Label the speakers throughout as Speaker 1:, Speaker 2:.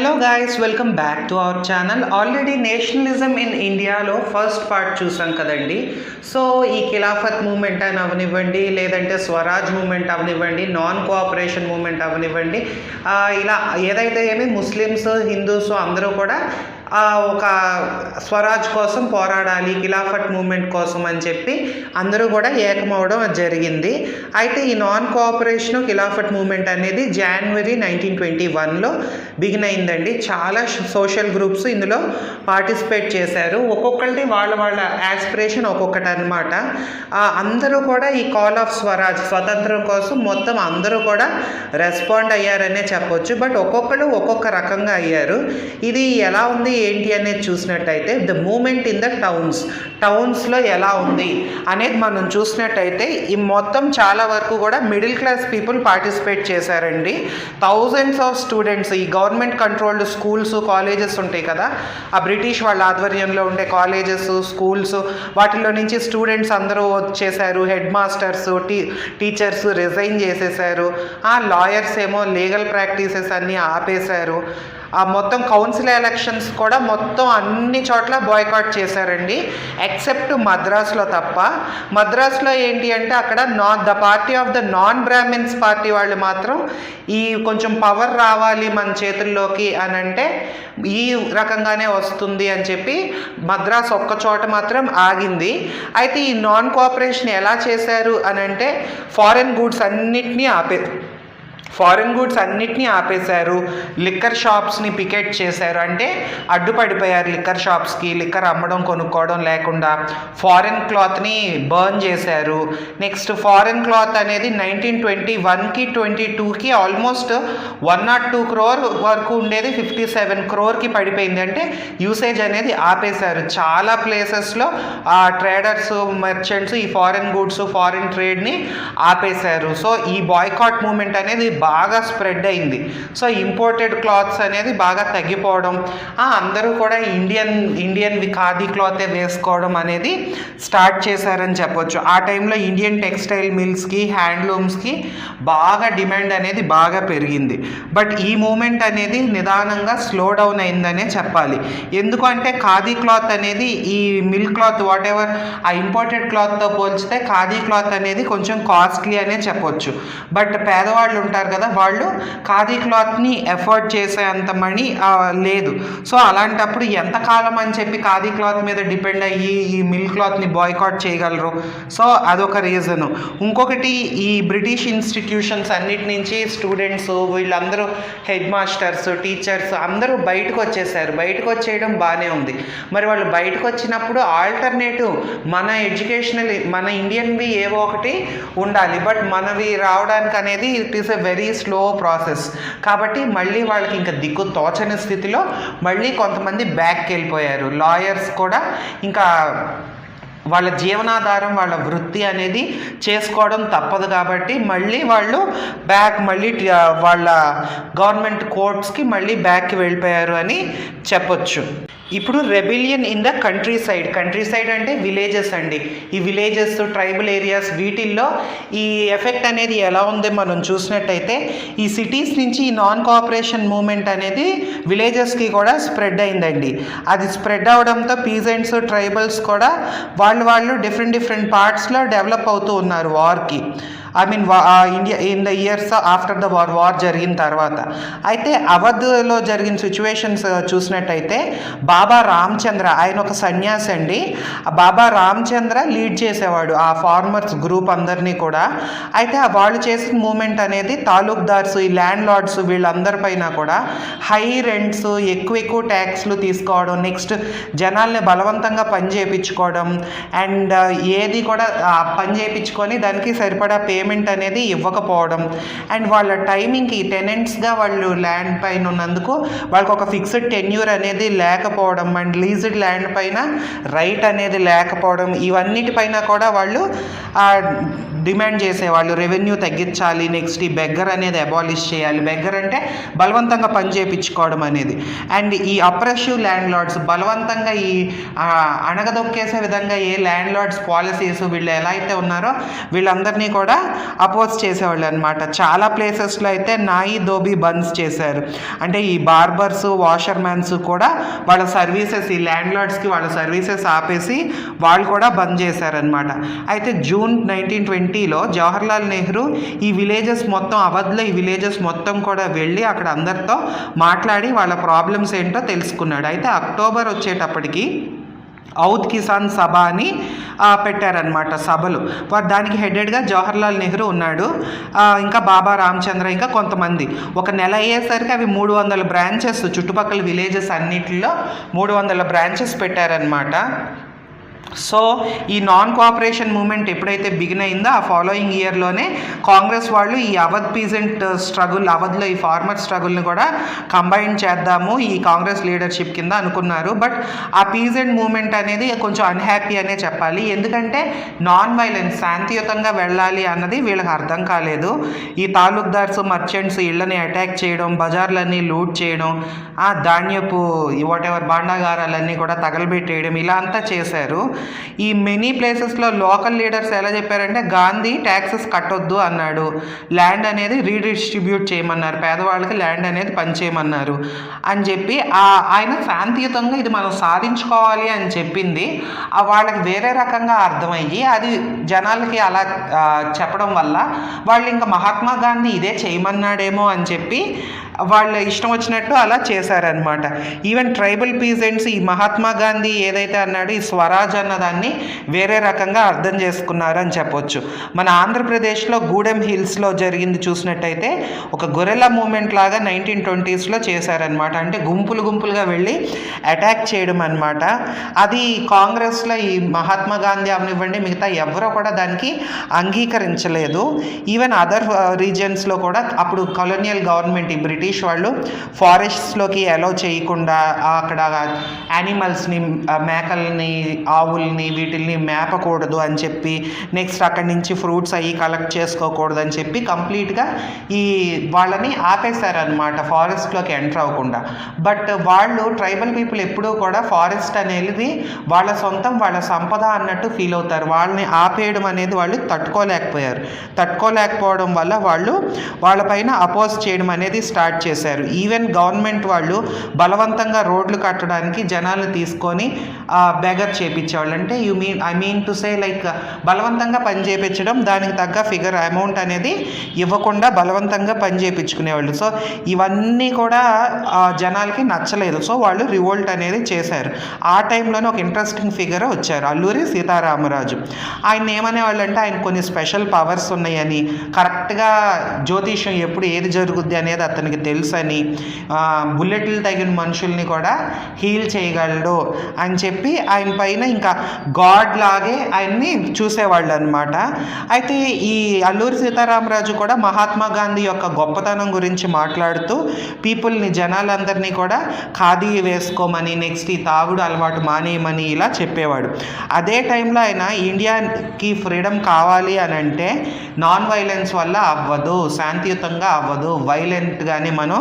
Speaker 1: Hello guys, welcome back to our channel. Already nationalism in ఇండియాలో first part చూసాం కదండి. So ఈ Khilafat moment అని అవనివ్వండి, లేదంటే స్వరాజ్ మూమెంట్ అవనివ్వండి, నాన్ కోఆపరేషన్ మూమెంట్ అవనివ్వండి, ఇలా ఏదైతే ఏమి ముస్లిమ్స్, హిందూస్ అందరూ కూడా ఒక స్వరాజ్ కోసం పోరాడాలి, ఖిలాఫత్ మూమెంట్ కోసం అని చెప్పి అందరూ కూడా ఏకమవడం జరిగింది. అయితే ఈ నాన్ కోఆపరేషన్ ఖిలాఫత్ మూమెంట్ అనేది జనవరి 1921లో బిగిన్ అయిందండి. చాలా సోషల్ గ్రూప్స్ ఇందులో పార్టిసిపేట్ చేశారు. ఒక్కొక్కరిది వాళ్ళ యాస్పిరేషన్ ఒక్కొక్కటి అనమాట. అందరూ కూడా ఈ కాల్ ఆఫ్ స్వరాజ్, స్వతంత్రం కోసం మొత్తం అందరూ కూడా రెస్పాండ్ అయ్యారనే చెప్పొచ్చు. బట్ ఒక్కొక్కరు ఒక్కొక్క రకంగా అయ్యారు. ఇది ఎలా ఉంది ఏంటి అనేది చూసినట్టయితే ద మూమెంట్ ఇన్ ద టౌన్స్లో ఎలా ఉంది అనేది మనం చూసినట్టయితే ఈ మొత్తం చాలా వరకు కూడా మిడిల్ క్లాస్ పీపుల్ పార్టిసిపేట్ చేశారండి. థౌజండ్స్ ఆఫ్ స్టూడెంట్స్, ఈ గవర్నమెంట్ కంట్రోల్డ్ స్కూల్స్, కాలేజెస్ ఉంటాయి కదా, ఆ బ్రిటిష్ వాళ్ళ ఆధ్వర్యంలో ఉండే కాలేజెస్, స్కూల్స్, వాటిలో నుంచి స్టూడెంట్స్ అందరూ వచ్చేసారు. హెడ్ మాస్టర్స్, టీచర్స్ రిజైన్ చేసేసారు. లాయర్స్ ఏమో లీగల్ ప్రాక్టీసెస్ అన్నీ ఆపేశారు. మొత్తం కౌన్సిల్ ఎలక్షన్స్ కూడా మొత్తం అన్ని చోట్ల బాయ్కాట్ చేశారండి, ఎక్సెప్ట్ మద్రాస్లో తప్ప. మద్రాస్లో ఏంటి అంటే అక్కడ the party of the non Brahmins party వాళ్ళు మాత్రం ఈ కొంచెం పవర్ రావాలి మన చేతుల్లోకి అని అంటే ఈ రకంగానే వస్తుంది అని చెప్పి మద్రాస్ ఒక్క చోట మాత్రం ఆగింది. అయితే ఈ నాన్ కోఆపరేషన్ ఎలా చేశారు అని అంటే ఫారెన్ గూడ్స్ అన్నిటినీ ఆపేశారు. లిక్కర్ షాప్స్ని పికెట్ చేశారు, అంటే అడ్డుపడిపోయారు లిక్కర్ షాప్స్కి. లిక్కర్ అమ్మడం కొనుక్కోవడం లేకుండా ఫారెన్ క్లాత్ని బర్న్ చేశారు. నెక్స్ట్ ఫారెన్ క్లాత్ అనేది 1921కి 22కి ఆల్మోస్ట్ 102 crore వరకు ఉండేది 57 crore పడిపోయింది. అంటే యూసేజ్ అనేది ఆపేశారు. చాలా ప్లేసెస్లో ట్రేడర్స్, మర్చెంట్స్ ఈ ఫారెన్ గూడ్స్, ఫారెన్ ట్రేడ్ని ఆపేశారు. సో ఈ బాయ్కాట్ మూమెంట్ అనేది బాగా స్ప్రెడ్ అయింది. సో ఇంపోర్టెడ్ క్లాత్స్ అనేది బాగా తగ్గిపోవడం, అందరూ కూడా ఇండియన్ ఖాదీ క్లాతే వేసుకోవడం అనేది స్టార్ట్ చేశారని చెప్పొచ్చు. ఆ టైంలో ఇండియన్ టెక్స్టైల్ మిల్స్కి, హ్యాండ్లూమ్స్కి బాగా డిమాండ్ అనేది బాగా పెరిగింది. బట్ ఈ మూమెంట్ అనేది నిదానంగా స్లో డౌన్ అయిందనే చెప్పాలి. ఎందుకంటే ఖాదీ క్లాత్ అనేది ఈ మిల్ క్లాత్ వాట్ ఎవర్ ఆ ఇంపోర్టెడ్ క్లాత్తో పోల్చితే ఖాదీ క్లాత్ అనేది కొంచెం కాస్ట్లీ అనే చెప్పొచ్చు. బట్ పేదవాళ్ళు ఉంటారు కదా, వాళ్ళు ఖాదీ క్లాత్ని ఎఫోర్డ్ చేసే అంత మనీ లేదు. సో అలాంటప్పుడు ఎంతకాలం అని చెప్పి ఖాదీ క్లాత్ మీద డిపెండ్ అయ్యి ఈ మిల్ క్లాత్ని బాయ్కాట్ చేయగలరు. సో అదొక రీజను. ఇంకొకటి, ఈ బ్రిటిష్ ఇన్స్టిట్యూషన్స్ అన్నిటి నుంచి స్టూడెంట్స్ వీళ్ళందరూ, హెడ్ మాస్టర్స్, టీచర్స్ అందరూ బయటకు వచ్చేసారు. బయటకు వచ్చేయడం బాగానే ఉంది. మరి వాళ్ళు బయటకు వచ్చినప్పుడు ఆల్టర్నేటివ్ మన ఎడ్యుకేషనల్, మన ఇండియన్వి ఏవో ఒకటి ఉండాలి. బట్ మనవి రావడానికి అనేది it is a very slow process. కాబట్టి మళ్ళీ వాళ్ళకి ఇంకా దిక్కు తోచని స్థితిలో మళ్ళీ కొంతమంది బ్యాక్కి వెళ్ళిపోయారు. లాయర్స్ కూడా ఇంకా వాళ్ళ జీవనాధారం, వాళ్ళ వృత్తి అనేది చేసుకోవడం తప్పదు కాబట్టి మళ్ళీ వాళ్ళు మళ్ళీ వాళ్ళ గవర్నమెంట్ కోర్ట్స్కి మళ్ళీ బ్యాక్కి వెళ్ళిపోయారు అని చెప్పొచ్చు. ఇప్పుడు rebellion in the country side అంటే విలేజెస్ అండి. ఈ విలేజెస్, ట్రైబల్ ఏరియాస్, వీటిల్లో ఈ ఎఫెక్ట్ అనేది ఎలా ఉంది మనం చూసినట్టయితే ఈ సిటీస్ నుంచి ఈ నాన్ కోఆపరేషన్ మూమెంట్ అనేది విలేజెస్కి కూడా స్ప్రెడ్ అయిందండి. అది స్ప్రెడ్ అవడంతో పీజెంట్స్, ట్రైబల్స్ కూడా వాళ్ళు డిఫరెంట్ పార్ట్స్లో డెవలప్ అవుతూ ఉన్నారు వార్కి. India in the years after the war జరిగిన తర్వాత. అయితే అవధ్లో జరిగిన సిచ్యువేషన్స్ చూసినట్టయితే బాబా రామచంద్ర, ఆయన ఒక సన్యాసి అండి. బాబా రామచంద్ర లీడ్ చేసేవాడు ఆ ఫార్మర్స్ గ్రూప్ అందరినీ కూడా. అయితే వాళ్ళు చేసిన మూమెంట్ అనేది తాలూక్దార్స్, ఈ ల్యాండ్ లార్డ్స్ వీళ్ళందరిపైన కూడా హై రెంట్స్, ఎక్కువ ట్యాక్స్లు తీసుకోవడం, నెక్స్ట్ జనాల్ని బలవంతంగా పని చేయించుకోవడం, అండ్ ఏది కూడా పని చేయించుకొని దానికి సరిపడా పేమెంట్ అనేది ఇవ్వకపోవడం, అండ్ వాళ్ళ టైమింగ్కి టెనెంట్స్గా వాళ్ళు ల్యాండ్ పైన ఉన్నందుకు వాళ్ళకి ఒక ఫిక్స్డ్ టెన్యూర్ అనేది లేకపోవడం, అండ్ లీజ్డ్ ల్యాండ్ పైన రైట్ అనేది లేకపోవడం, ఇవన్నిటిపైన కూడా వాళ్ళు డిమాండ్ చేసేవాళ్ళు. రెవెన్యూ తగ్గించాలి, నెక్స్ట్ ఈ బెగ్గర్ అనేది అబాలిష్ చేయాలి. బెగ్గర్ అంటే బలవంతంగా పని చేయించుకోవడం అనేది. అండ్ ఈ అప్రెసివ్ ల్యాండ్ లార్డ్స్, బలవంతంగా ఈ అణగదొక్కేసే విధంగా ఏ ల్యాండ్ లార్డ్స్ పాలసీస్ వీళ్ళు ఎలా అయితే ఉన్నారో వీళ్ళందరినీ కూడా అపోజ్ చేసేవాళ్ళు అనమాట. చాలా ప్లేసెస్లో అయితే నాయి ధోబీ బంద్స్ చేశారు. అంటే ఈ బార్బర్స్, వాషర్మ్యాన్స్ కూడా వాళ్ళ సర్వీసెస్, ఈ ల్యాండ్ లార్డ్స్కి వాళ్ళ సర్వీసెస్ ఆపేసి వాళ్ళు కూడా బంద్ చేశారనమాట. అయితే జూన్ 1920లో జవహర్లాల్ నెహ్రూ ఈ విలేజెస్ మొత్తం, అవధ్లో ఈ విలేజెస్ మొత్తం కూడా వెళ్ళి అక్కడ అందరితో మాట్లాడి వాళ్ళ ప్రాబ్లమ్స్ ఏంటో తెలుసుకున్నాడు. అయితే అక్టోబర్ వచ్చేటప్పటికి ఔద్ కిసాన్ సభ అని పెట్టారనమాట సభలు. దానికి హెడెడ్గా జవహర్లాల్ నెహ్రూ ఉన్నాడు, ఇంకా బాబా రామచంద్ర, ఇంకా కొంతమంది. ఒక నెల అయ్యేసరికి అవి 300 బ్రాంచెస్, చుట్టుపక్కల విలేజెస్ అన్నిటిలో 300 బ్రాంచెస్ పెట్టారనమాట. సో ఈ నాన్ కోఆపరేషన్ మూమెంట్ ఎప్పుడైతే బిగిన్ అయిందో ఆ ఫాలోయింగ్ ఇయర్లోనే కాంగ్రెస్ వాళ్ళు ఈ అవధ్ పీజెంట్ స్ట్రగుల్, అవధ్లో ఈ ఫార్మర్ స్ట్రగుల్ని కూడా కంబైన్ చేద్దాము ఈ కాంగ్రెస్ లీడర్షిప్ కింద అనుకున్నారు. బట్ ఆ పీజెంట్ మూమెంట్ అనేది కొంచెం అన్హ్యాపీ అనే చెప్పాలి. ఎందుకంటే నాన్ వైలెన్స్, శాంతియుతంగా వెళ్ళాలి అన్నది వీళ్ళకి అర్థం కాలేదు. ఈ తాలూక్దార్స్, మర్చెంట్స్ ఇళ్ళని అటాక్ చేయడం, బజార్లన్నీ లూట్ చేయడం, ధాన్యపు వాటెవర్ భాండాగారాలన్నీ కూడా తగలబెట్టేయడం, ఇలా అంతా చేశారు. ఈ మెనీ ప్లేసెస్లో లోకల్ లీడర్స్ ఎలా చెప్పారంటే గాంధీ ట్యాక్సెస్ కట్టొద్దు అన్నాడు, ల్యాండ్ అనేది రీడిస్ట్రిబ్యూట్ చేయమన్నారు, పేదవాళ్ళకి ల్యాండ్ అనేది పనిచేయమన్నారు అని చెప్పి ఆయన శాంతియుతంగా ఇది మనం సాధించుకోవాలి అని చెప్పింది వాళ్ళకి వేరే రకంగా అర్థమయ్యి అది జనాలకి అలా చెప్పడం వల్ల వాళ్ళు ఇంకా మహాత్మా గాంధీ ఇదే చేయమన్నాడేమో అని చెప్పి వాళ్ళ ఇష్టం వచ్చినట్టు అలా చేశారనమాట. ఈవెన్ ట్రైబల్ పీజెంట్స్ ఈ మహాత్మా గాంధీ ఏదైతే అన్నాడో ఈ స్వరాజ్ అన్నదాన్ని వేరే రకంగా అర్థం చేసుకున్నారు అని చెప్పొచ్చు. మన ఆంధ్రప్రదేశ్లో గూడెం హిల్స్లో జరిగింది చూసినట్టయితే ఒక గొరెల్లా మూమెంట్ లాగా 1920స్లో చేశారనమాట. అంటే గుంపులుగా వెళ్ళి అటాక్ చేయడం అనమాట. అది కాంగ్రెస్లో ఈ మహాత్మా గాంధీ అవనివ్వండి, మిగతా ఎవరో కూడా దానికి అంగీకరించలేదు. ఈవెన్ అదర్ రీజియన్స్లో కూడా అప్పుడు కొలోనియల్ గవర్నమెంట్, ఈ బ్రిటిష్ వాళ్ళు ఫారెస్ట్స్లోకి అలౌ చేయకుండా అక్కడ యానిమల్స్ని, మేకల్ని, ఆవుల్ని, వీటిల్ని మేపకూడదు అని చెప్పి, నెక్స్ట్ అక్కడి నుంచి ఫ్రూట్స్ అవి కలెక్ట్ చేసుకోకూడదు అని చెప్పి కంప్లీట్గా ఈ వాళ్ళని ఆపేశారనమాట, ఫారెస్ట్లోకి ఎంటర్ అవ్వకుండా. బట్ వాళ్ళు ట్రైబల్ పీపుల్ ఎప్పుడూ కూడా ఫారెస్ట్ అనేది వాళ్ళ సొంతం, వాళ్ళ సంపద అన్నట్టు ఫీల్ అవుతారు. వాళ్ళని ఆపేయడం అనేది వాళ్ళు తట్టుకోలేకపోవడం వల్ల వాళ్ళు వాళ్ళపైన అపోజ్ చేయడం అనేది స్టార్ట్ చేశారు. ఈవెన్ గవర్నమెంట్ వాళ్ళు బలవంతంగా రోడ్లు కట్టడానికి జనాలు తీసుకొని బెగర్ చేపించేవాళ్ళు. అంటే I mean to say like బలవంతంగా పని చేయించడం, దానికి తగ్గ ఫిగర్ అమౌంట్ అనేది ఇవ్వకుండా బలవంతంగా పని చేయించుకునేవాళ్ళు. సో ఇవన్నీ కూడా జనాలకి నచ్చలేదు. సో వాళ్ళు రివోల్ట్ అనేది చేశారు. ఆ టైంలోనే ఒక ఇంట్రెస్టింగ్ ఫిగర్ వచ్చారు, అల్లూరి సీతారామరాజు. ఆయన ఏమనేవాళ్ళు అంటే ఆయన కొన్ని స్పెషల్ పవర్స్ ఉన్నాయని, కరెక్ట్గా జ్యోతిష్యం ఎప్పుడు ఏది జరుగుద్ది అనేది అతనికి తెలుసని, బుల్లెట్లు తగిన మనుషుల్ని కూడా హీల్ చేయగలడు అని చెప్పి ఆయన పైన ఇంకా గాడ్ లాగే ఆయన్ని చూసేవాళ్ళు అనమాట. అయితే ఈ అల్లూరి సీతారామరాజు కూడా మహాత్మా గాంధీ యొక్క గొప్పతనం గురించి మాట్లాడుతూ పీపుల్ని, జనాలందరినీ కూడా ఖాదీ వేసుకోమని, నెక్స్ట్ ఈ తాగుడు అలవాటు మానేయమని ఇలా చెప్పేవాడు. అదే టైంలో ఆయన ఇండియాకి ఫ్రీడమ్ కావాలి అని అంటే నాన్ వైలెన్స్ వల్ల అవ్వదు, శాంతియుతంగా అవ్వదు, వైలెంట్గానే మనం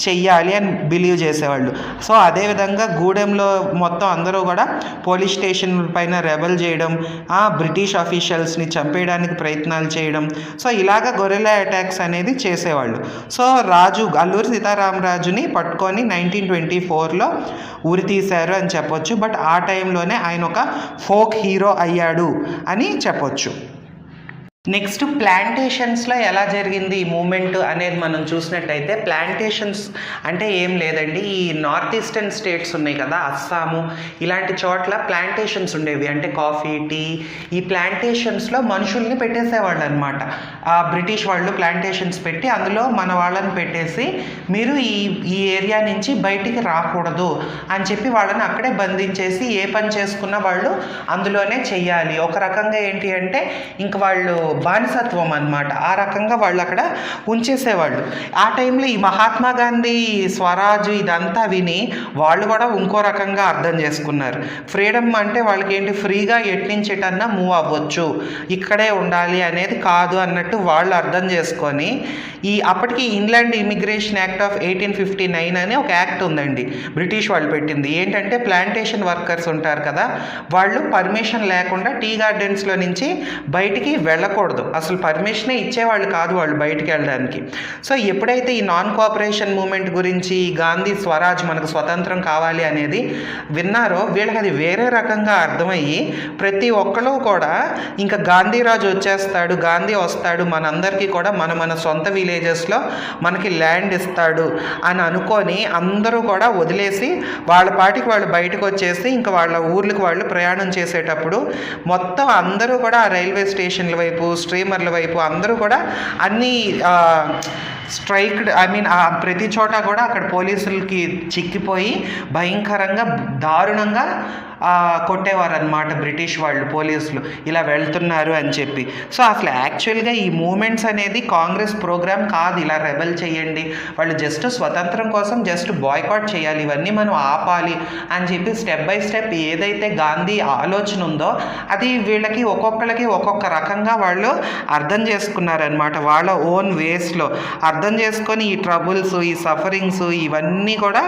Speaker 1: చెయ్యాలి అని బిలీవ్ చేసేవాళ్ళు. సో అదేవిధంగా గూడెంలో మొత్తం అందరూ కూడా పోలీస్ స్టేషన్ పైన రెబల్ చేయడం, బ్రిటిష్ అఫీషియల్స్ని చంపేయడానికి ప్రయత్నాలు చేయడం, సో ఇలాగ గొరిల్లా అటాక్స్ అనేది చేసేవాళ్ళు. సో అల్లూరి సీతారామరాజుని పట్టుకొని 1924లో ఉరి తీశారు అని చెప్పొచ్చు. బట్ ఆ టైంలోనే ఆయన ఒక ఫోక్ హీరో అయ్యాడు అని చెప్పొచ్చు. నెక్స్ట్ ప్లాంటేషన్స్లో ఎలా జరిగింది ఈ మూమెంట్ అనేది మనం చూసినట్టయితే, ప్లాంటేషన్స్ అంటే ఏం లేదండి, ఈ నార్త్ ఈస్టర్న్ స్టేట్స్ ఉన్నాయి కదా, అస్సాము ఇలాంటి చోట్ల ప్లాంటేషన్స్ ఉండేవి. అంటే కాఫీ, టీ, ఈ ప్లాంటేషన్స్లో మనుషుల్ని పెట్టేసేవాళ్ళు అనమాట. బ్రిటిష్ వాళ్ళు ప్లాంటేషన్స్ పెట్టి అందులో మన వాళ్ళని పెట్టేసి మీరు ఈ ఏరియా నుంచి బయటికి రాకూడదు అని చెప్పి వాళ్ళని అక్కడే బంధించేసి ఏ పని చేసుకున్నా వాళ్ళు అందులోనే చెయ్యాలి. ఒక రకంగా ఏంటి అంటే ఇంక వాళ్ళు బానిసత్వం అన్నమాట. ఆ రకంగా వాళ్ళు అక్కడ ఉంచేసేవాళ్ళు. ఆ టైంలో ఈ మహాత్మా గాంధీ స్వరాజ్ ఇదంతా విని వాళ్ళు కూడా ఇంకో రకంగా అర్థం చేసుకున్నారు. ఫ్రీడమ్ అంటే వాళ్ళకి ఏంటి, ఫ్రీగా ఎట్నించేటన్నా మూవ్ అవ్వచ్చు, ఇక్కడే ఉండాలి అనేది కాదు అన్నట్టు వాళ్ళు అర్థం చేసుకొని అప్పటికి ఇన్లాండ్ ఇమిగ్రేషన్ యాక్ట్ ఆఫ్ 1859 అని ఒక యాక్ట్ ఉందండి, బ్రిటిష్ వాళ్ళు పెట్టింది. ఏంటంటే ప్లాంటేషన్ వర్కర్స్ ఉంటారు కదా, వాళ్ళు పర్మిషన్ లేకుండా టీ గార్డెన్స్లో నుంచి బయటికి వెళ్ళకూడదు వెళ్ళకూడదు, అసలు పర్మిషనే ఇచ్చేవాళ్ళు కాదు వాళ్ళు బయటికి వెళ్ళడానికి. సో ఎప్పుడైతే ఈ నాన్ కోఆపరేషన్ మూమెంట్ గురించి గాంధీ స్వరాజ్ మనకు స్వతంత్రం కావాలి అనేది విన్నారో వీళ్ళకి అది వేరే రకంగా అర్థమయ్యి ప్రతి ఒక్కరు కూడా ఇంకా గాంధీరాజు వచ్చేస్తాడు, గాంధీ వస్తాడు, మనందరికీ కూడా మన సొంత విలేజెస్లో మనకి ల్యాండ్ ఇస్తాడు అని అనుకొని అందరూ కూడా వదిలేసి వాళ్ళ పాటికి వాళ్ళు బయటకు వచ్చేసి ఇంకా వాళ్ళ ఊర్లకు వాళ్ళు ప్రయాణం చేసేటప్పుడు మొత్తం అందరూ కూడా ఆ రైల్వే స్టేషన్ల వైపు స్ట్రీమర్ల వైపు అందరూ కూడా అన్నీ స్ట్రైక్డ్ ప్రతి చోట కూడా అక్కడ పోలీసులకి చిక్కిపోయి భయంకరంగా దారుణంగా కొట్టేవారు అనమాట బ్రిటిష్ వాళ్ళు, పోలీసులు ఇలా వెళ్తున్నారు అని చెప్పి. సో అసలు యాక్చువల్గా ఈ మూమెంట్స్ అనేది కాంగ్రెస్ ప్రోగ్రామ్ కాదు, ఇలా రెబెల్ చేయండి, వాళ్ళు జస్ట్ స్వతంత్రం కోసం జస్ట్ బాయ్కాట్ చేయాలి, ఇవన్నీ మనం ఆపాలి అని చెప్పి స్టెప్ బై స్టెప్ ఏదైతే గాంధీ ఆలోచన ఉందో అది వీళ్ళకి ఒక్కొక్కరికి ఒక్కొక్క రకంగా వాళ్ళు అర్థం చేసుకున్నారనమాట, వాళ్ళ ఓన్ వేస్లో అర్థం చేసుకొని ఈ ట్రబుల్స్, ఈ సఫరింగ్స్ ఇవన్నీ కూడా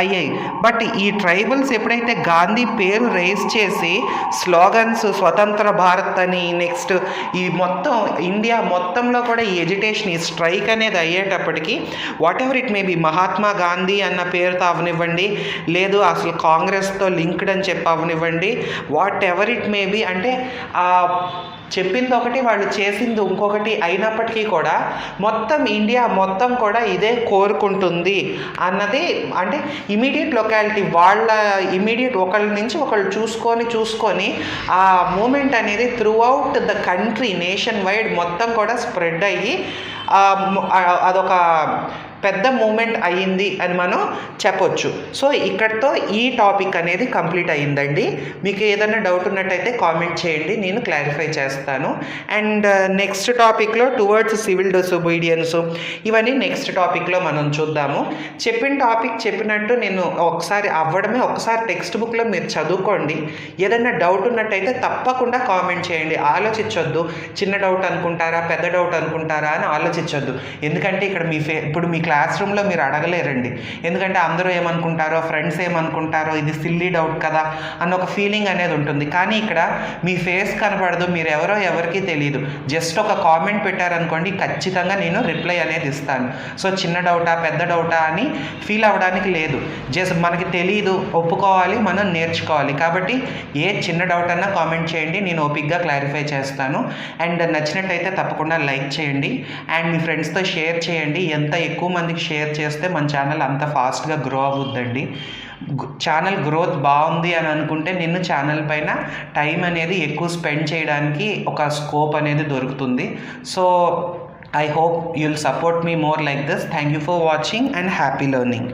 Speaker 1: అయ్యాయి. బట్ ఈ ట్రైబల్స్ ఎప్పుడైతే గాంధీ పేరు రైజ్ చేసి స్లోగన్స్ స్వతంత్ర భారత్ అని, నెక్స్ట్ ఈ మొత్తం ఇండియా మొత్తంలో కూడా ఈ ఎడ్యుకేషన్, ఈ స్ట్రైక్ అనేది అయ్యేటప్పటికి what ever it may be, Mahatma Gandhi అన్న పేరుతో అవనివ్వండి, లేదు అసలు కాంగ్రెస్తో లింక్డ్ అని చెప్పి అవనివ్వండి, what ever it may be, అంటే చెప్పింది ఒకటి వాళ్ళు చేసింది ఇంకొకటి అయినప్పటికీ కూడా మొత్తం ఇండియా మొత్తం కూడా ఇదే కోరుకుంటుంది అన్నది, అంటే ఇమీడియట్ లొకాలిటీ వాళ్ళ ఇమీడియట్ ఒకళ్ళ నుంచి ఒకళ్ళు చూసుకొని ఆ మూమెంట్ అనేది through out the country nation wide మొత్తం కూడా స్ప్రెడ్ అయ్యి అదొక పెద్ద మూమెంట్ అయ్యింది అని మనం చెప్పొచ్చు. సో ఇక్కడితో ఈ టాపిక్ అనేది కంప్లీట్ అయ్యిందండి. మీకు ఏదైనా డౌట్ ఉన్నట్టయితే కామెంట్ చేయండి, నేను క్లారిఫై చేస్తాను. అండ్ నెక్స్ట్ టాపిక్లో టువర్డ్స్ సివిల్ డిసొబీడియన్స్ ఇవన్నీ నెక్స్ట్ టాపిక్లో మనం చూద్దాము. చెప్పిన టాపిక్ చెప్పినట్టు నేను ఒకసారి టెక్స్ట్ బుక్లో మీరు చదువుకోండి. ఏదైనా డౌట్ ఉన్నట్టయితే తప్పకుండా కామెంట్ చేయండి, ఆలోచించొద్దు. చిన్న డౌట్ అనుకుంటారా పెద్ద డౌట్ అనుకుంటారా అని ఆలోచించొద్దు. ఎందుకంటే ఇక్కడ ఇప్పుడు మీ క్లాస్ రూమ్లో మీరు అడగలేరండి, ఎందుకంటే అందరూ ఏమనుకుంటారో, ఫ్రెండ్స్ ఏమనుకుంటారో, ఇది సిల్లీ డౌట్ కదా అన్న ఒక ఫీలింగ్ అనేది ఉంటుంది. కానీ ఇక్కడ మీ ఫేస్ కనపడదు, మీరు ఎవరికి తెలియదు, జస్ట్ ఒక కామెంట్ పెట్టారనుకోండి, ఖచ్చితంగా నేను రిప్లై అనేది ఇస్తాను. సో చిన్న డౌటా పెద్ద డౌటా అని ఫీల్ అవ్వడానికి లేదు, జస్ట్ మనకి తెలియదు, ఒప్పుకోవాలి, మనం నేర్చుకోవాలి. కాబట్టి ఏ చిన్న డౌట్ అన్నా కామెంట్ చేయండి, నేను ఓపిక్గా క్లారిఫై చేస్తాను. అండ్ నచ్చినట్టయితే తప్పకుండా లైక్ చేయండి అండ్ మీ ఫ్రెండ్స్తో షేర్ చేయండి. ఎంత ఎక్కువ మందికి షేర్ చేస్తే మన ఛానల్ అంత ఫాస్ట్గా గ్రో అవుద్దండి. ఛానల్ గ్రోత్ బాగుంది అని అనుకుంటే నేను ఛానల్ పైన టైం అనేది ఎక్కువ స్పెండ్ చేయడానికి ఒక స్కోప్ అనేది దొరుకుతుంది. So I hope you'll support me more like this. Thank you for watching and happy learning.